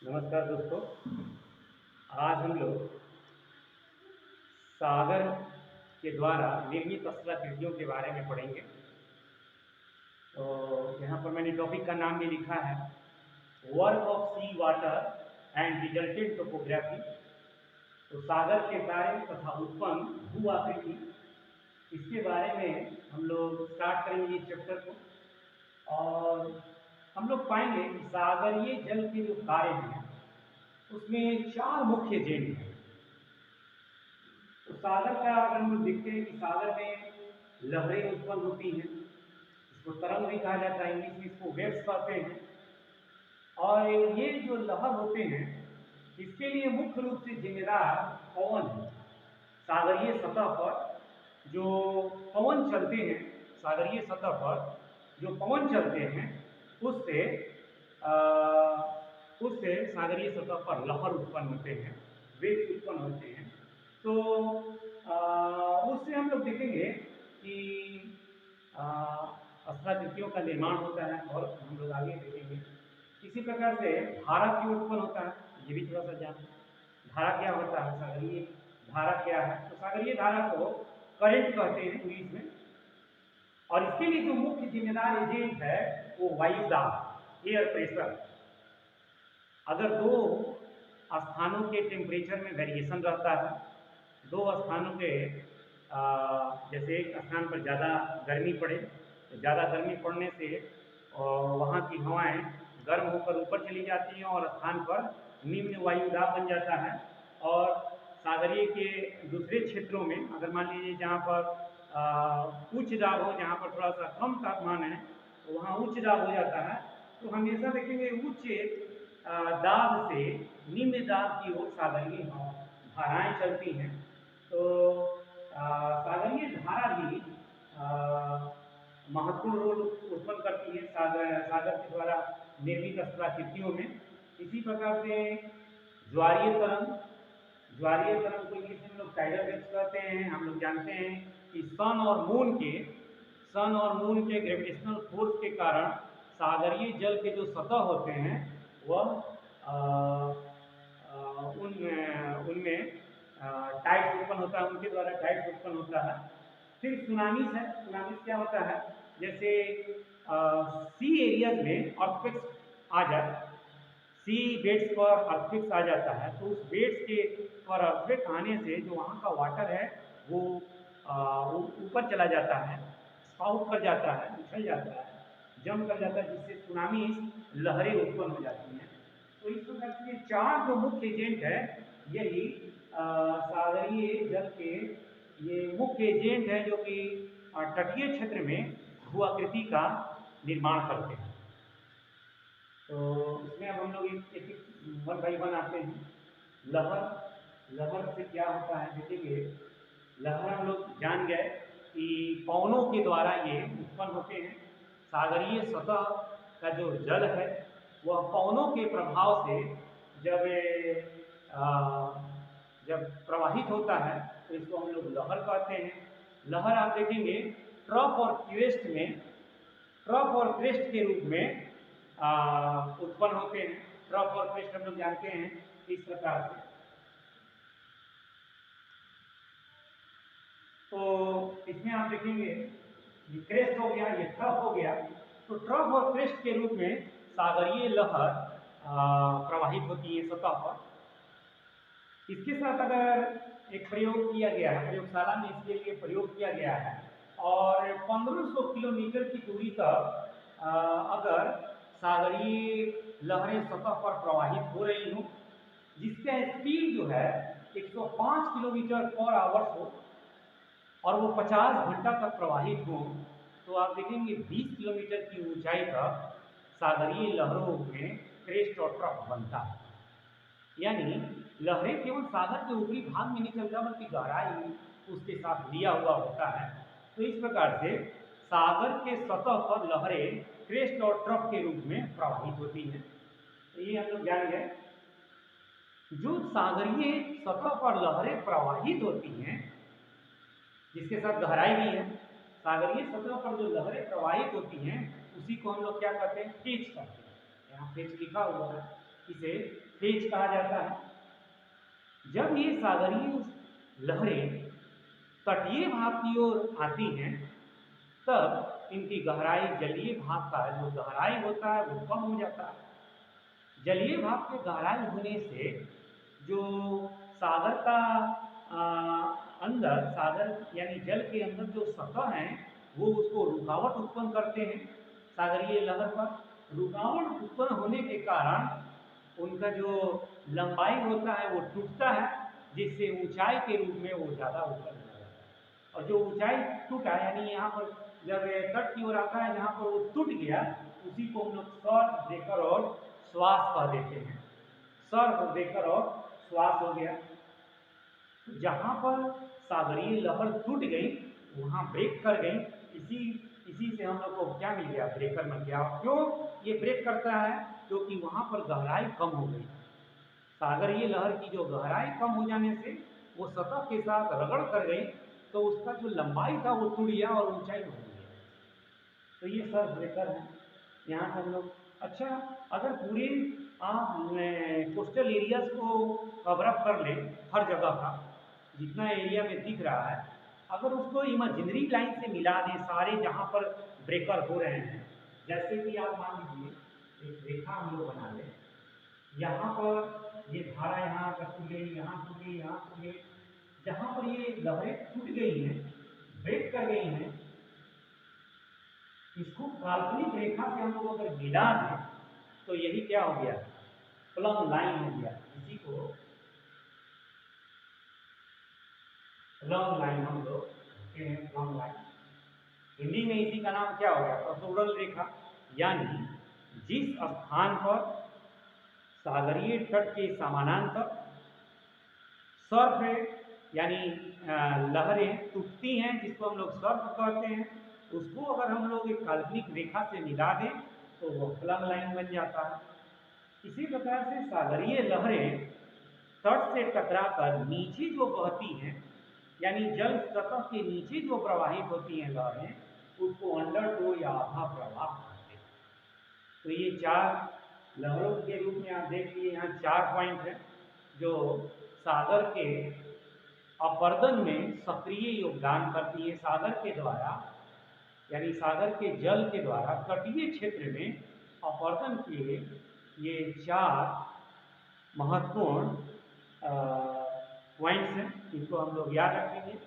नमस्कार दोस्तों। आज हम लोग सागर के द्वारा निर्मित स्थलाकृतियों के बारे में पढ़ेंगे। तो यहाँ पर मैंने टॉपिक का नाम भी लिखा है, work of sea water and resultant topography. तो सागर के कार्य तथा उत्पन्न भू आकृति, इसके बारे में हम लोग स्टार्ट करेंगे इस चैप्टर को। और हम लोग पाएंगे कि सागरीय जल के जो कार्य हैं उसमें चार मुख्य एजेंट हैं। तो सागर का अगर हम लोग देखते हैं कि सागर में लहरें उत्पन्न होती हैं, इसको तरंग भी कहा जाता है, इंग्लिश में इसको वेव्स कहते हैं। और ये जो लहर होते हैं इसके लिए मुख्य रूप से जिम्मेदार पवन है। सागरीय सतह पर जो पवन चलते हैं, सागरीय सतह पर जो पवन चलते हैं उससे उससे सागरीय सतह पर लहर उत्पन्न होते हैं, वेव्स उत्पन्न होते हैं। तो उससे हम लोग देखेंगे कि स्थलाकृतियों का निर्माण होता है और हम लोग आगे देखेंगे। इसी प्रकार से धारा क्यों उत्पन्न होता है, ये भी थोड़ा सा जान। धारा क्या होता है, सागरीय धारा क्या है? तो सागरीय धारा को करंट कहते हैं इंग्लिश में। और इसके लिए जो मुख्य जिम्मेदार एजेंट है वो वायु दाब, एयर प्रेशर। अगर दो स्थानों के टेम्परेचर में वेरिएशन रहता है, दो स्थानों के जैसे एक स्थान पर ज़्यादा गर्मी पड़े तो ज़्यादा गर्मी पड़ने से वहाँ की हवाएं गर्म होकर ऊपर चली जाती हैं और स्थान पर निम्न वायु दाब बन जाता है। और सागरीय के दूसरे क्षेत्रों में अगर मान लीजिए जहाँ पर उच्च दाब हो, जहाँ पर थोड़ा सा कम तापमान है तो वहाँ उच्च दाब हो जाता है। तो हमेशा देखेंगे उच्च दाब से निम्न दाब की ओर सागरीय धाराएं चलती हैं। तो सागरीय धारा भी महत्वपूर्ण रोल उत्पन्न करती है सागर के द्वारा निर्मित स्थलाकृतियों में। इसी प्रकार से ज्वारीय तरंग, ज्वारीय तरंग को इंग्लिश में हम लोग टाइडल वेव्स कहते हैं। हम लोग जानते हैं कि सन और मून के ग्रेविटेशनल फोर्स के कारण सागरीय जल के जो सतह होते हैं वह उनमें टाइड्स उत्पन्न होता है, उनके द्वारा टाइड्स उत्पन्न होता है। फिर सुनामीस है। सुनामीस क्या होता है, जैसे सी एरियाज में अर्थक्वेक्स आ जाए, सी बेड्स पर अर्थक्वेक्स आ जाता है, तो उस बेड्स के पर अर्थक्वेक आने से जो वहाँ का वाटर है वो ऊपर चला जाता है, स्पाउट कर जाता है, उछल जाता है, जम कर जाता है, जिससे सुनामी लहरें उत्पन्न हो जाती हैं। तो इस प्रकार से चार जो मुख्य एजेंट है यही सागरीय जल के ये मुख्य एजेंट है जो कि तटीय क्षेत्र में भू आकृति का निर्माण करते हैं। तो इसमें अब हम लोग एक वन बाई वन आते हैं। लहर से क्या होता है देखेंगे। लहर हम लोग जान गए कि पवनों के द्वारा ये उत्पन्न होते हैं। सागरीय सतह का जो जल है वह पवनों के प्रभाव से जब प्रवाहित होता है तो इसको हम लोग लहर कहते हैं। लहर आप देखेंगे ट्रफ और क्रेस्ट के रूप में उत्पन्न होते हैं। ट्रफ और क्रेस्ट हम लोग जानते हैं इस प्रकार से। तो इसमें आप देखेंगे ये क्रेस्ट हो गया, ये ट्रफ हो गया। तो ट्रफ और क्रेस्ट के रूप में सागरीय लहर प्रवाहित होती है सतह पर। इसके साथ अगर एक प्रयोग किया गया है, प्रयोगशाला में इसके लिए प्रयोग किया गया है, और 1500 किलोमीटर की दूरी तक अगर सागरीय लहरें सतह पर प्रवाहित हो रही हो जिसका स्पीड जो है 105 किलोमीटर पर आवर हो और वो 50 घंटा तक प्रवाहित हो, तो आप देखेंगे 20 किलोमीटर की ऊंचाई तक सागरीय लहरों में क्रेस्ट और ट्रफ बनता है। यानी लहरें केवल सागर के ऊपरी भाग में नहीं चलता बल्कि गहराई उसके साथ लिया हुआ होता है। तो इस प्रकार से सागर के सतह पर लहरें क्रेस्ट और ट्रफ के रूप में प्रवाहित होती हैं। तो ये हम लोग जान गए। जो सागरीय सतह पर लहरें प्रवाहित होती हैं जिसके साथ गहराई भी है, सागरीय सतह पर जो लहरें प्रवाहित होती हैं उसी को हम लोग क्या कहते हैं, फेज कहते हैं। यहाँ फेज लिखा हुआ है। इसे फेज कहा जाता है। जब ये सागरीय लहरें तटीय भाग की ओर आती हैं, तब इनकी गहराई, जलीय भाग का जो गहराई होता है वो कम हो जाता है। जलीय भाग के गहराई होने से जो सागर का अंदर, सागर यानी जल के अंदर जो सतह है वो उसको रुकावट उत्पन्न करते हैं। सागरीय लहर पर रुकावट उत्पन्न होने के कारण उनका जो लंबाई होता है वो टूटता है, जिससे ऊंचाई के रूप में वो ज़्यादा ऊपर हो जाता है। और जो ऊंचाई टूटा, यानी यहाँ पर जब तट की ओर आता है, जहाँ पर वो टूट गया, उसी को हम लोग सर्व ब्रेकर और श्वास कह देते हैं। सर्व ब्रेकर और श्वास हो गया। तो जहाँ पर सागरीय लहर टूट गई, वहाँ ब्रेक कर गई, इसी इसी से हम लोग को क्या मिल गया, ब्रेकर मिल गया। क्यों ये ब्रेक करता है? क्योंकि वहाँ पर गहराई कम हो गई। सागरीय लहर की जो गहराई कम हो जाने से वो सतह के साथ रगड़ कर गई, तो उसका जो लंबाई था वो टूट गया और ऊंचाई बढ़ गई। तो ये सर्व ब्रेकर है। यहाँ से हम लोग, अच्छा, अगर पूरे आप कोस्टल एरियाज को कवर अप कर ले, हर जगह का जितना एरिया में दिख रहा है, अगर उसको इमेजिनरी लाइन से मिला दें सारे जहाँ पर ब्रेकर हो रहे हैं, जैसे कि आप मान लीजिए एक रेखा हम लोग बना लें, यहाँ पर ये धारा यहाँ पर टूट गई, यहाँ टूट गई, यहाँ टूट गई, जहाँ पर ये लहरें टूट गई हैं, ब्रेक कर गई हैं, इसको काल्पनिक रेखा से हम लोग अगर मिला दें तो यही क्या हो गया, प्लम लाइन हो गया। इसी को प्लम लाइन हम लोग कहते हैं, प्लम लाइन। हिंदी में इसी का नाम क्या हो गया, ऑर्थोगोनल रेखा। यानी जिस स्थान पर सागरीय तट के समानांतर सर्फ यानी लहरें टूटती हैं, जिसको हम लोग सर्फ कहते हैं, उसको अगर हम लोग एक काल्पनिक रेखा से मिला दें तो वो प्लम लाइन बन जाता है। इसी प्रकार से सागरीय लहरें तट से टकराकर नीचे जो बहती हैं, यानी जल सतह के नीचे जो प्रवाहित होती हैं लहरें, उसको अंडरटो या आधा प्रवाह कहते हैं। तो ये चार लहरों के रूप में आप देखिए, यहाँ 4 पॉइंट है जो सागर के अपर्दन में सक्रिय योगदान करती है। सागर के द्वारा, यानी सागर के जल के द्वारा तटीय क्षेत्र में अपर्दन के ये 4 महत्वपूर्ण पॉइंट्स हैं, इनको हम लोग याद रखेंगे।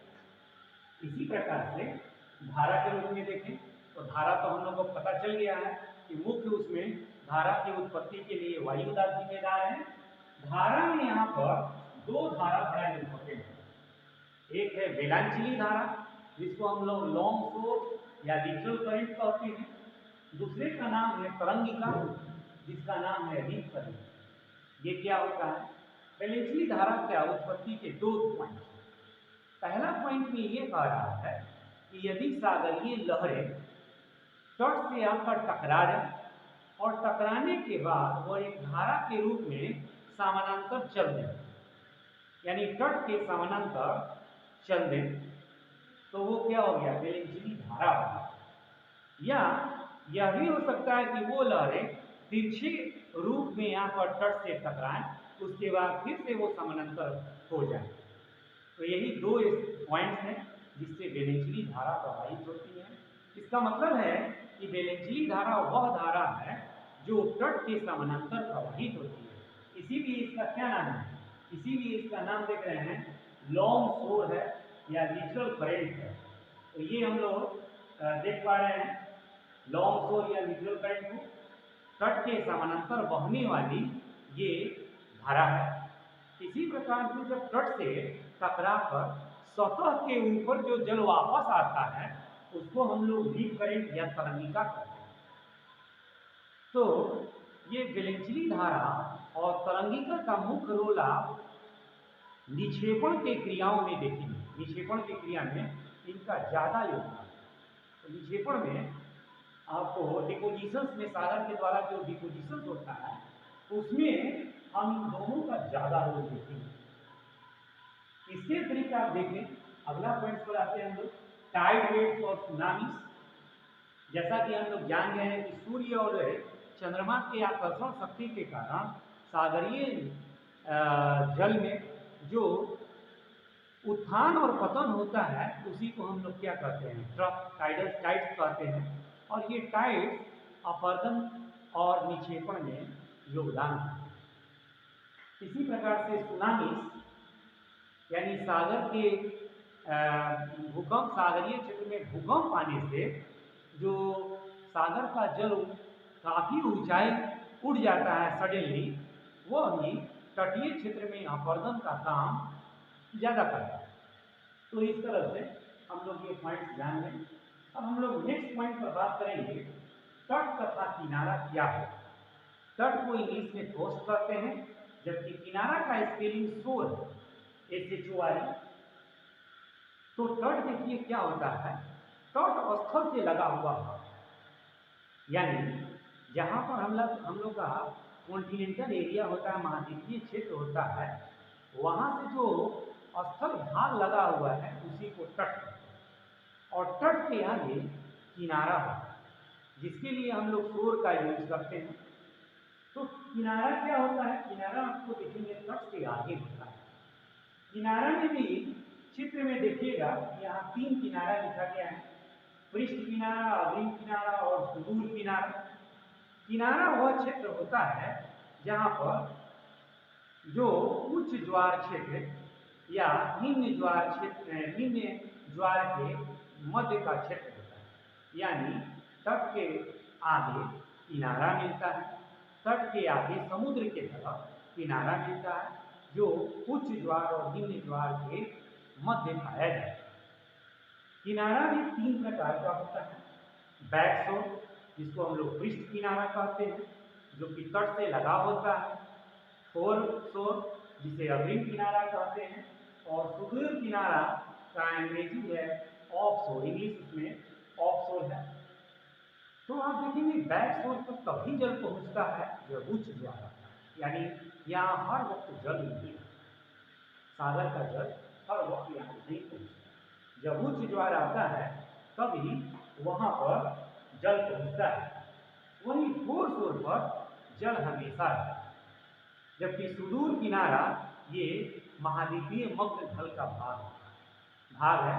इसी प्रकार से धारा के रूप में देखें तो धारा तो हम लोग को पता चल गया है कि मुख्य उसमें धारा की उत्पत्ति के लिए वायुदाब जिम्मेदार है। धारा में यहाँ पर 2 धारा बड़ा इंपॉर्टेंट है। एक है वेलांचली धारा, जिसको हम लोग लॉन्ग फ्लो या लिटरल करंट कहते हैं। दूसरे का नाम है तरंगिका, जिसका नाम है रीफ करंट। ये क्या होता है? वेलांचली धारा क्या उत्पत्ति के 2 पॉइंट। पहला पॉइंट में ये कह रहा है कि यदि सागरीय लहरें तट से आकर टकरा जाए और टकराने के बाद वो एक धारा के रूप में समानांतर चल दें, यानी तट के समानांतर चल दें, तो वो क्या हो गया, वेलांचली धारा हो गया। या यह भी हो सकता है कि वो लहरें तिरछे रूप में यहाँ पर तट से टकराएं, उसके बाद फिर से वो समानांतर हो जाए। तो यही 2 पॉइंट्स हैं जिससे वेलांचली धारा प्रवाहित होती है। इसका मतलब है कि वेलांचली धारा वह धारा है जो तट के समानांतर प्रवाहित होती है। इसीलिए इसका क्या नाम है, इसीलिए इसका नाम देख रहे हैं लॉन्ग शोर है या लिटरल करंट है। तो ये हम लोग देख पा रहे हैं लॉन्ग शोर या लिटरल करंट को, तट के समानांतर बहने वाली ये धारा है। इसी प्रकार से जब तट से टकराकर सतह के ऊपर जो जल वापस आता है, उसको हम लोग रीफ करंट या तरंगिका कहते हैं। तो ये वेलांचली धारा और तरंगिका का मुख्य रोल आप निक्षेपण के क्रियाओं में देखेंगे। निक्षेपण की क्रिया में इनका ज्यादा योगदान। तो निक्षेपण में आपको डिपोजिशन में, सागर के द्वारा जो डिपोजिशन होता है, उसमें हम इन दोनों का ज्यादा रोल देखेंगे। इसके अतिरिक्त आप देखें, अगला पॉइंट पर आते हैं हम लोग, टाइड वेव्स और सुनामीज। जैसा कि हम लोग जान गए हैं कि सूर्य और चंद्रमा के आकर्षण शक्ति के कारण सागरीय जल में जो उत्थान और पतन होता है उसी को हम लोग क्या कहते हैं, ट्रफ टाइड्स कहते हैं। और ये टाइड्स अपरदन और निक्षेपण में योगदान है। इसी प्रकार से सुनामीस यानी सागर के भूकंप, सागरीय क्षेत्र में भूकंप आने से जो सागर का जल काफी ऊंचाई उड़ जाता है सडनली, वो भी तटीय क्षेत्र में अपरदन का काम ज़्यादा करता है। तो इस तरह से हम लोग ये पॉइंट्स ध्यान दें। अब हम लोग नेक्स्ट पॉइंट पर बात करेंगे, तट तथा किनारा क्या है। तट को इंग्लिश में कोस्ट कहते हैं, जबकि किनारा का स्पेलिंग शोर है, SHORE। तो तट देखिए क्या होता है, तट स्थल से लगा हुआ है, यानी जहाँ पर हम लोग का कॉन्टिनेंटल एरिया होता है, महाद्वीपीय क्षेत्र होता है, वहाँ से जो स्थल भाग लगा हुआ है उसी को तट कहते हैं। और तट के आगे किनारा होता है, जिसके लिए हम लोग शोर का यूज करते हैं। तो किनारा क्या होता है, किनारा आपको देखेंगे तट के आगे होता है। किनारा में भी चित्र में देखिएगा, यहाँ 3 किनारा लिखा गया है, पृष्ठ किनारा, अग्रिम किनारा और सुदूर किनारा। किनारा वह क्षेत्र होता है जहाँ पर जो उच्च ज्वार क्षेत्र या निम्न ज्वार क्षेत्र, निम्न ज्वार के मध्य का क्षेत्र होता है। यानी तट के आगे किनारा मिलता है, तट के आगे समुद्र के तरफ किनारा मिलता है, जो उच्च ज्वार और निम्न ज्वार के मध्य पाया जाता है। किनारा भी 3 प्रकार का होता है, बैक शोर जिसको हम लोग पृष्ठ किनारा कहते हैं, जो कि तट से लगा होता है, फोर शोर जिसे अग्रिम किनारा कहते हैं, और सुदूर किनारा का अंग्रेजी है ऑफ शोर, इंग्लिश में ऑफ शोर है। तो आप देखेंगे बैक शोर पर तभी जल पहुंचता है जब उच्च ज्वार आता है, यानी यहाँ हर वक्त जल नहीं, सागर का जल हर वक्त यहाँ नहीं पहुंचता। जब उच्च ज्वार आता है तभी वहां पर जल पहुंचता है। वहीं फोर शोर पर जल हमेशा रहता है, जबकि सुदूर किनारा ये महाद्वीपीय मग्न ढल का भाग है,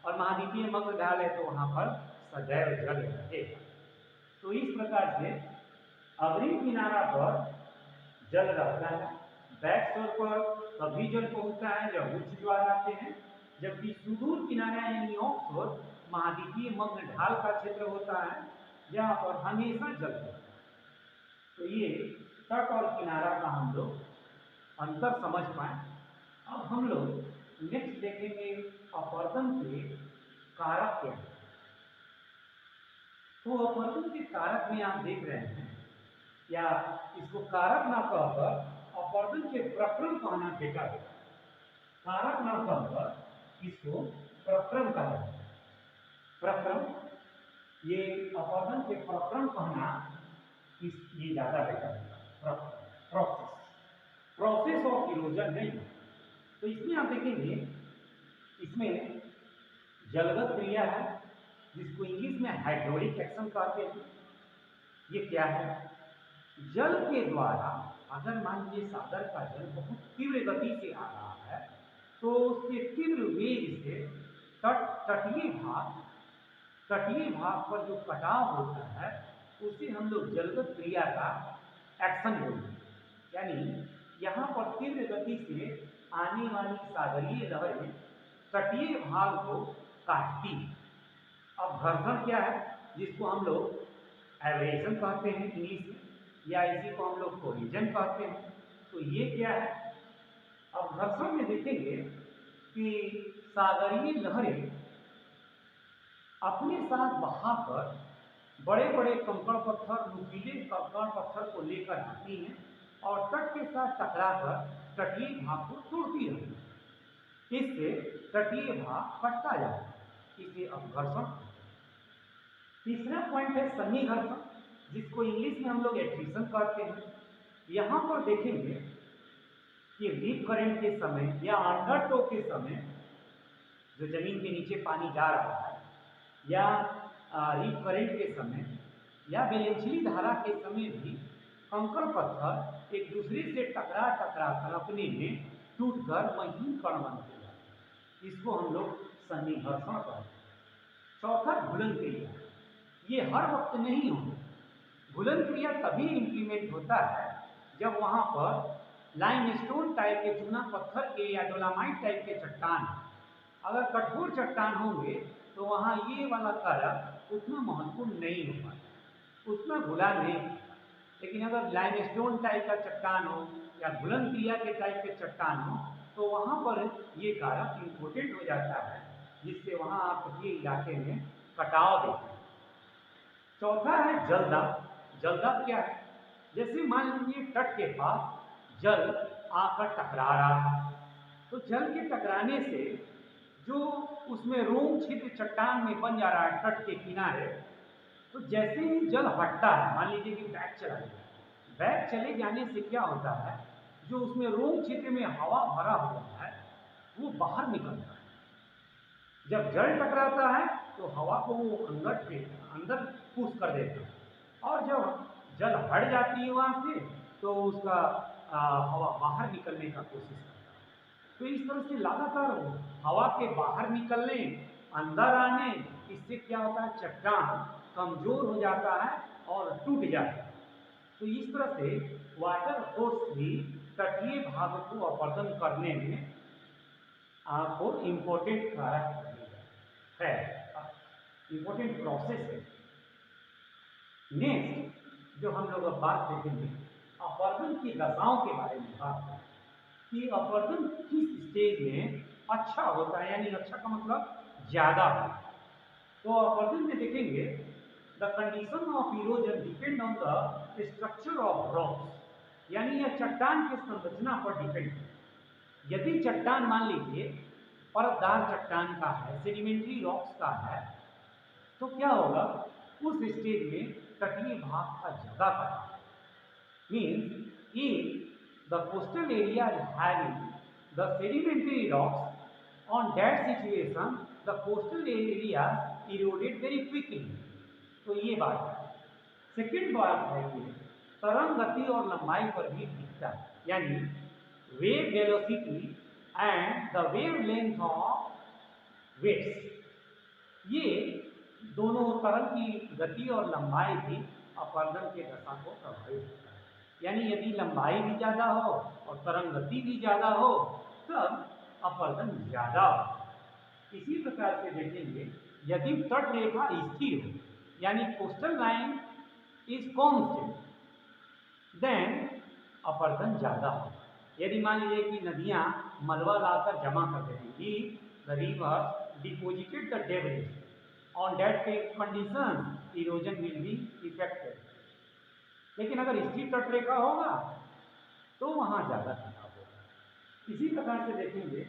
और महाद्वीपीय मग्न ढाल है तो वहां पर सदैव जल रहेगा। तो इस प्रकार से अग्रिम किनारा पर जल रहता है, बैक शोर पर तभी जल पहुंचता है जब उच्च ज्वार आते हैं, जबकि सुदूर किनारा यानी ऑफ शोर महाद्वीपीय मग्न ढाल का क्षेत्र होता है जहाँ पर हमेशा जल रहता है। तो ये तट और किनारा का हम लोग अंतर समझ पाए। अब हम लोग नेक्स्ट देखेंगे अपरदन के कारक क्या है। तो अपरदन के कारक में आप देख रहे हैं, या इसको कारक ना कहकर अपरदन के प्रक्रम कहना बेटर है। कारक ना कहकर इसको प्रक्रम कहा जाता है। प्रक्रम, ये अपरदन के प्रक्रम कहना ये ज्यादा बेटर है। प्रोसेस ऑफ इरोजन नहीं। तो इसमें आप देखेंगे, इसमें जलगत क्रिया है जिसको इंग्लिश में हाइड्रोलिक एक्शन कहते हैं। ये क्या है, जल के द्वारा अगर मान लीजिए सागर का जल बहुत तीव्र गति से आ रहा है, तो उसके तीव्र वेग से तटीय भाग पर जो कटाव होता है उसे हम लोग जलगत क्रिया का एक्शन बोलते हैं। यानी यहाँ पर तीव्र गति से आने वाली सागरीय लहरें तटीय भाग को काटती है। अब घर्षण क्या है, जिसको हम लोग एब्रेशन कहते हैं इंग्लिश में, या इसी को हम लोग कोलिजन कहते हैं। तो ये क्या है, अब घर्षण में देखेंगे कि सागरीय लहरें अपने साथ बहाकर बड़े बड़े कंकड़ पत्थर, नुकीले कंकड़ पत्थर को लेकर आती हैं और तट के साथ टकराकर तटीय भाग को तोड़ती रहती है। इससे तटीय भाग फटता जाता है, इसे अपघर्षण। तीसरा पॉइंट है सन्निघर्षण, जिसको इंग्लिश में हम लोग एट्रिशन कहते हैं। यहाँ पर देखेंगे कि रीप करंट के समय या अंडरटो के समय जो जमीन के नीचे पानी जा रहा है, या रीप करंट के समय या बेलंचली धारा के समय भी कंकड़ पत्थर एक दूसरे से टकरा टकरा कर अपने में टूटकर महीन कण बनते हैं। इसको हम लोग सन्निघर्षण कहते हैं। चौथा घुलन क्रिया, ये हर वक्त नहीं होता। घुलन क्रिया तभी इम्प्लीमेंट होता है जब वहाँ पर लाइमस्टोन टाइप के चूना पत्थर के या डोलामाइट टाइप के चट्टान, अगर कठोर चट्टान होंगे तो वहाँ ये वाला कारक उतना महत्वपूर्ण नहीं हो पाता, उतना घुला नहीं होता। लेकिन अगर लाइमस्टोन टाइप का चट्टान हो या घुलन क्रिया के टाइप के चट्टान हो तो वहाँ पर ये कारक इम्पोर्टेंट हो जाता है, जिससे वहाँ आप ये इलाके में कटाव देखते हैं। चौथा है जलदाब। जलदाब क्या है? जैसे मान लीजिए तट के पास जल आकर टकरा रहा है, तो जल के टकराने से जो उसमें रोम छिद्र चट्टान में बन जा रहा है तट के किनारे, तो जैसे ही जल हटता है, मान लीजिए कि बैग चला गया, बैग चले जाने से क्या होता है, जो उसमें रोम छिद्र में हवा भरा हुआ है वो बाहर निकलता है। जब जल टकराता है तो हवा को वो अंदर पुश कर देता है, और जब जल हट जाती है वहाँ से तो उसका हवा बाहर निकलने का कोशिश करता है। तो इस तरह से लगातार हवा के बाहर निकलने, अंदर आने, इससे क्या होता है, चट्टान कमजोर हो जाता है और टूट जाता है। तो इस तरह से वाटर फोर्स भी तटीय भाग को अपरदन करने में आपको इम्पोर्टेंट कारक है, इम्पोर्टेंट प्रोसेस है। नेक्स्ट जो हम लोग अब बात देखेंगे अपरदन की दशाओं के बारे में बात करें कि अपरदन किस स्टेज में अच्छा होता है, यानी अच्छा का मतलब ज्यादा होता है। तो अपरदन में देखेंगे the condition of erosion depend on the structure of rocks, यानी यह चट्टान के संरचना पर डिपेंड है। यदि चट्टान मान लीजिए परतदार चट्टान का है, सेडिमेंट्री रॉक्स का है, तो क्या होगा, उस स्टेज में तटीय भाग का ज्यादा कटाव, means if the coastal area is having the sedimentary rocks, on that situation the coastal area eroded very quickly. तो ये बात है। सेकेंड बात है कि तरंग गति और लंबाई पर भी दिखता है, यानी wave velocity and the wave length of waves, ये दोनों तरंग की गति और लंबाई भी अपरदन के दशा को प्रभावित करता है। यानी यदि लंबाई भी ज्यादा हो और तरंग गति भी ज्यादा हो तब अपरदन ज्यादा हो। इसी प्रकार से देखेंगे यदि तट रेखा स्थिर हो, यानी coastal line is constant, then अपरदन ज्यादा हो। यदि मान लीजिए कि नदियां मलबा लाकर जमा कर देंगी, the river deposited the debris, on that condition erosion will be affected. लेकिन अगर स्थिर तट रेखा होगा तो वहां ज्यादा कटाव होगा। इसी प्रकार से देखेंगे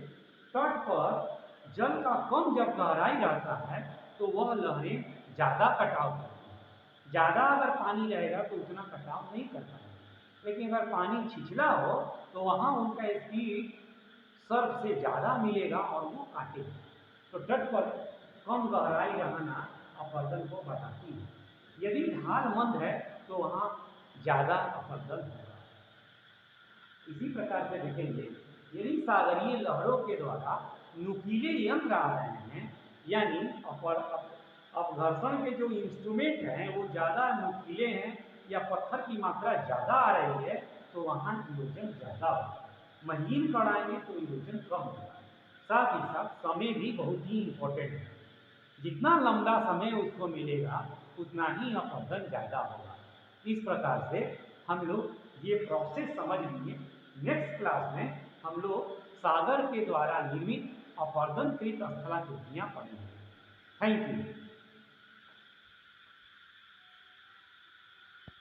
तट पर जल का कम जब गहराई रहता है तो वह लहरें ज्यादा कटाव करती हैं। ज्यादा अगर पानी रहेगा तो उतना कटाव नहीं कर पाएंगे, लेकिन अगर पानी छिछला हो तो वहां उनका स्पीड सर्फ से ज्यादा मिलेगा और वो काटेगा। तो तट पर कम गहराई रहना अपरदन को बढ़ाती है। यदि ढाल मंद है तो वहां ज्यादा अपरदन होगा। इसी प्रकार से देखेंगे यदि सागरीय लहरों के द्वारा नुकीले यंत्र आ रहे हैं, यानी अपघर्षण के जो इंस्ट्रूमेंट हैं वो ज्यादा नुकीले हैं या पत्थर की मात्रा ज्यादा आ रही है, तो वहां इरोजन ज्यादा होगा। महीन कण आएंगे तो इरोजन कम होगा। साथ ही साथ समय भी बहुत ही इंपॉर्टेंट है। जितना लंबा समय उसको मिलेगा उतना ही अपरदन ज्यादा होगा। इस प्रकार से हम लोग ये प्रोसेस समझ लिए। नेक्स्ट क्लास में हम लोग सागर के द्वारा निर्मित अपरदनकृत स्थलाकृतियां पढ़ेंगे। Thank you.